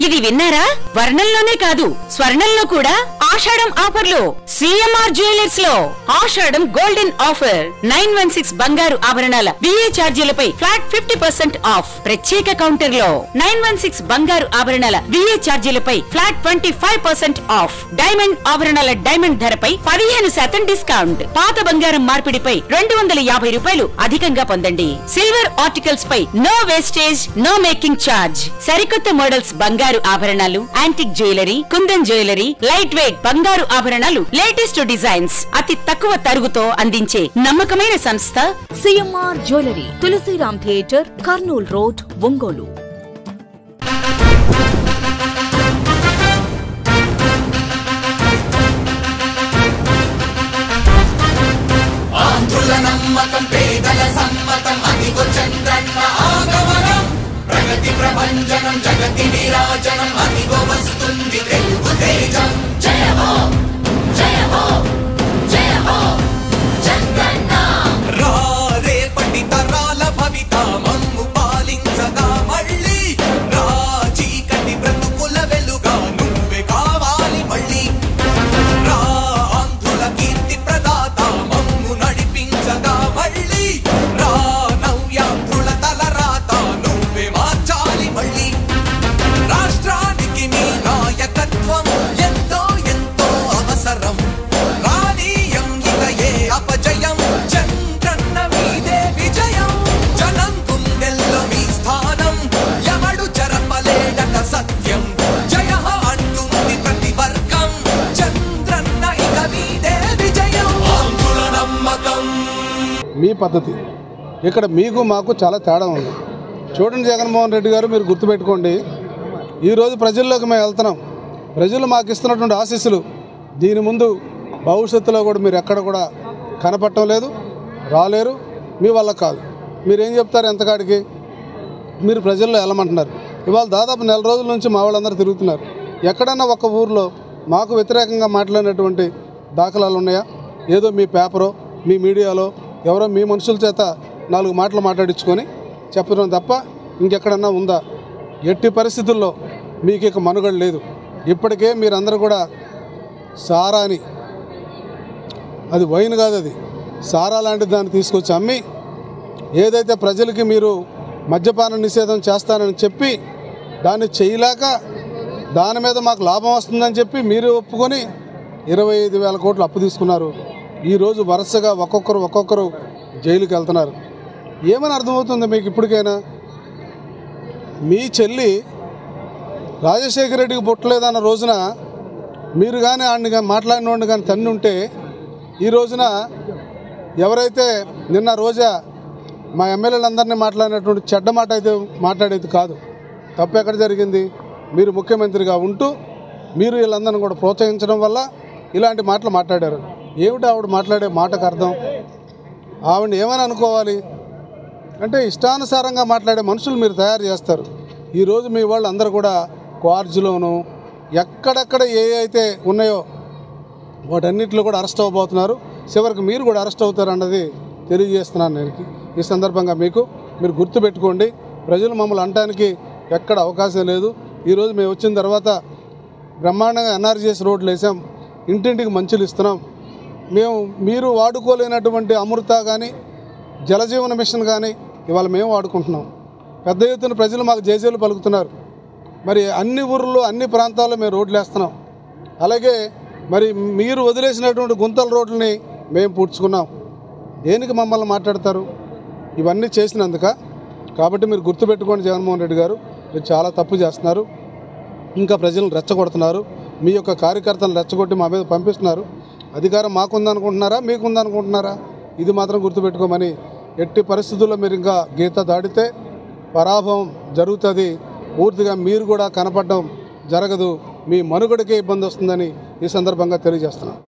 ఇది విన్నారా? వర్ణంలోనే కాదు స్వర్ణంలో కూడా ఆషాఢం ఆఫర్లు సిఎంఆర్ జ్యువెలర్స్ లో ఆషాఢం గోల్డెన్ ఆఫర్ 916 బంగారు ఆభరణాల విఏ ఛార్జీలపై ఫ్లాట్ 50% ఆఫ్. ప్రత్యేక కౌంటర్ లో 916 బంగారు ఆభరణాల విఏ ఛార్జీలపై ఫ్లాట్ 25% ఆఫ్. డైమండ్ ఆభరణాల డైమండ్ ధరపై 15% డిస్కౌంట్. పాత బంగారం మార్పిడిపై 250 రూపాయలు అధికంగా పొందండి. సిల్వర్ ఆర్టికల్స్ పై no wastage, no making charge. సరికొత్త మోడల్స్ బంగారు ఆభరణాలు, antique jewellery, kundan jewellery, light weight బంగారు ఆభరణాలు, లేటెస్ట్ డిజైన్స్ అతి తక్కువ తరుగుతో అందించే నమ్మకమైన సంస్థ CMR jewellery, Tulsiram theatre, Kurnool road, Ongole. నమ్మకం పేదల సమ్మతం అదిగో చంద్రన్న ఆగమనం. ప్రగతి ప్రభంజనం జగతి విరాజనం అదిగో వస్తుంది తెలుగు తేజం. జయ హో జయ హో జయ హో చంద్రన్న. రా రేపటి తరాల భవిత మమ్ము పాలించగా మళ్ళీ. రా చీకటి బ్రతుకుల వెలుగా నువ్వే కావాలి మళ్ళీ. రా ఆంధ్రుల కీర్తి ప్రదాత మమ్ము నడిపించగా మళ్ళీ. రా నవ్యాంధ్రుల తలరాత నువ్వే మార్చాలి మళ్ళీ. రాష్ట్రానికి నీ నాయకత్వం ఎంతో ఎంతో అవసరం. రానీయం ఇక ఏ అపజయం, చంద్రన్న మీదే విజయం. జనం గుండెల్లో మీ స్థానం ఎవడు జరపలేడట సత్యం. జయ అంటుంది ప్రతి వర్గం, చంద్రన్న ఇక మీదే విజయం. ఆంధ్రుల నమ్మకం. మీ పద్ధతి ఇక్కడ మీకు మాకు చాలా తేడా ఉంది. చూడండి జగన్మోహన్ రెడ్డి గారు, మీరు గుర్తుపెట్టుకోండి, ఈరోజు ప్రజల్లోకి మేము వెళ్తున్నాం. ప్రజలు మాకు ఇస్తున్నటువంటి ఆశీస్సులు దీని ముందు భవిష్యత్తులో కూడా మీరు ఎక్కడ కూడా కనపడటం లేదు, రాలేరు, మీ వల్ల కాదు. మీరేం చెప్తారు ఎంతకాడికి? మీరు ప్రజల్లో వెళ్ళమంటున్నారు. ఇవాళ దాదాపు నెల రోజుల నుంచి మా వాళ్ళందరూ తిరుగుతున్నారు. ఎక్కడన్నా ఒక ఊర్లో మాకు వ్యతిరేకంగా మాట్లాడినటువంటి దాఖలాలు ఉన్నాయా? ఏదో మీ పేపరో మీ మీడియాలో ఎవరో మీ మనుషుల చేత 4 మాటలు మాట్లాడించుకొని చెప్పడం తప్ప ఇంకెక్కడన్నా ఉందా? ఎట్టి పరిస్థితుల్లో మీకు ఇక మనుగడ లేదు. ఇప్పటికే మీరందరూ కూడా సారాని, అది వైన్ కాదు, అది సారా లాంటి దాన్ని తీసుకొచ్చి అమ్మి, ఏదైతే ప్రజలకి మీరు మద్యపాన నిషేధం చేస్తానని చెప్పి దాన్ని చేయలేక దాని మీద మాకు లాభం వస్తుందని చెప్పి మీరు ఒప్పుకొని 25,000 కోట్లు అప్పు తీసుకున్నారు. ఈరోజు వరుసగా ఒక్కొక్కరు జైలుకి వెళ్తున్నారు. ఏమని అర్థమవుతుంది మీకు ఇప్పటికైనా? మీ చెల్లి రాజశేఖర రెడ్డికి పుట్టలేదన్న రోజున మీరు కానీ ఆడిని కానీ మాట్లాడినోడిని కానీ తన్ని ఉంటే, ఈ రోజున ఎవరైతే నిన్న రోజా మా ఎమ్మెల్యేలందరినీ మాట్లాడినటువంటి చెడ్డ మాట అయితే మాట్లాడేది కాదు. తప్పు ఎక్కడ జరిగింది? మీరు ముఖ్యమంత్రిగా ఉంటూ మీరు వీళ్ళందరినీ కూడా ప్రోత్సహించడం వల్ల ఇలాంటి మాటలు మాట్లాడారు. ఏమిటి ఆవిడ మాట్లాడే మాటకు అర్థం? ఆవిడని ఏమని అనుకోవాలి అంటే, ఇష్టానుసారంగా మాట్లాడే మనుషులు మీరు తయారు చేస్తారు. ఈరోజు మీ వాళ్ళు అందరూ కూడా క్వార్జ్లోను ఎక్కడెక్కడ ఏ అయితే ఉన్నాయో వాటన్నిటిలో కూడా అరెస్ట్ అవ్వబోతున్నారు. చివరికి మీరు కూడా అరెస్ట్ అవుతారన్నది తెలియజేస్తున్నాను నేను ఈ సందర్భంగా. మీరు గుర్తుపెట్టుకోండి, ప్రజలు మమ్మల్ని అనటానికి ఎక్కడ అవకాశం లేదు. ఈరోజు మేము వచ్చిన తర్వాత బ్రహ్మాండంగా ఎన్ఆర్జీఎస్ రోడ్లు వేసాం, ఇంటింటికి మంచులు ఇస్తున్నాం. మీరు వాడుకోలేనటువంటి అమృత కానీ జలజీవన మిషన్ కానీ ఇవాళ మేము వాడుకుంటున్నాం. పెద్ద ఎత్తున ప్రజలు మాకు జేజేలు పలుకుతున్నారు. మరి అన్ని ఊర్లో అన్ని ప్రాంతాల్లో మేము రోడ్లు వేస్తున్నాం. అలాగే మరి మీరు వదిలేసినటువంటి గుంతల రోడ్లని మేము పూడ్చుకున్నాం. దేనికి మమ్మల్ని మాట్లాడతారు? ఇవన్నీ చేసినందుక. కాబట్టి మీరు గుర్తుపెట్టుకోండి జగన్మోహన్ రెడ్డి గారు, మీరు చాలా తప్పు చేస్తున్నారు. ఇంకా ప్రజలను రెచ్చగొడుతున్నారు. మీ యొక్క కార్యకర్తలను రెచ్చగొట్టి మా మీద పంపిస్తున్నారు. అధికారం మాకుందనుకుంటున్నారా మీకుందనుకుంటున్నారా? ఇది మాత్రం గుర్తుపెట్టుకోమని. ఎట్టి పరిస్థితుల్లో మీరు ఇంకా గీత దాడితే పరాభవం జరుగుతుంది. పూర్తిగా మీరు కూడా కనపడడం జరగదు. మీ మనుగడకే ఇబ్బంది వస్తుందని ఈ సందర్భంగా తెలియజేస్తున్నాను.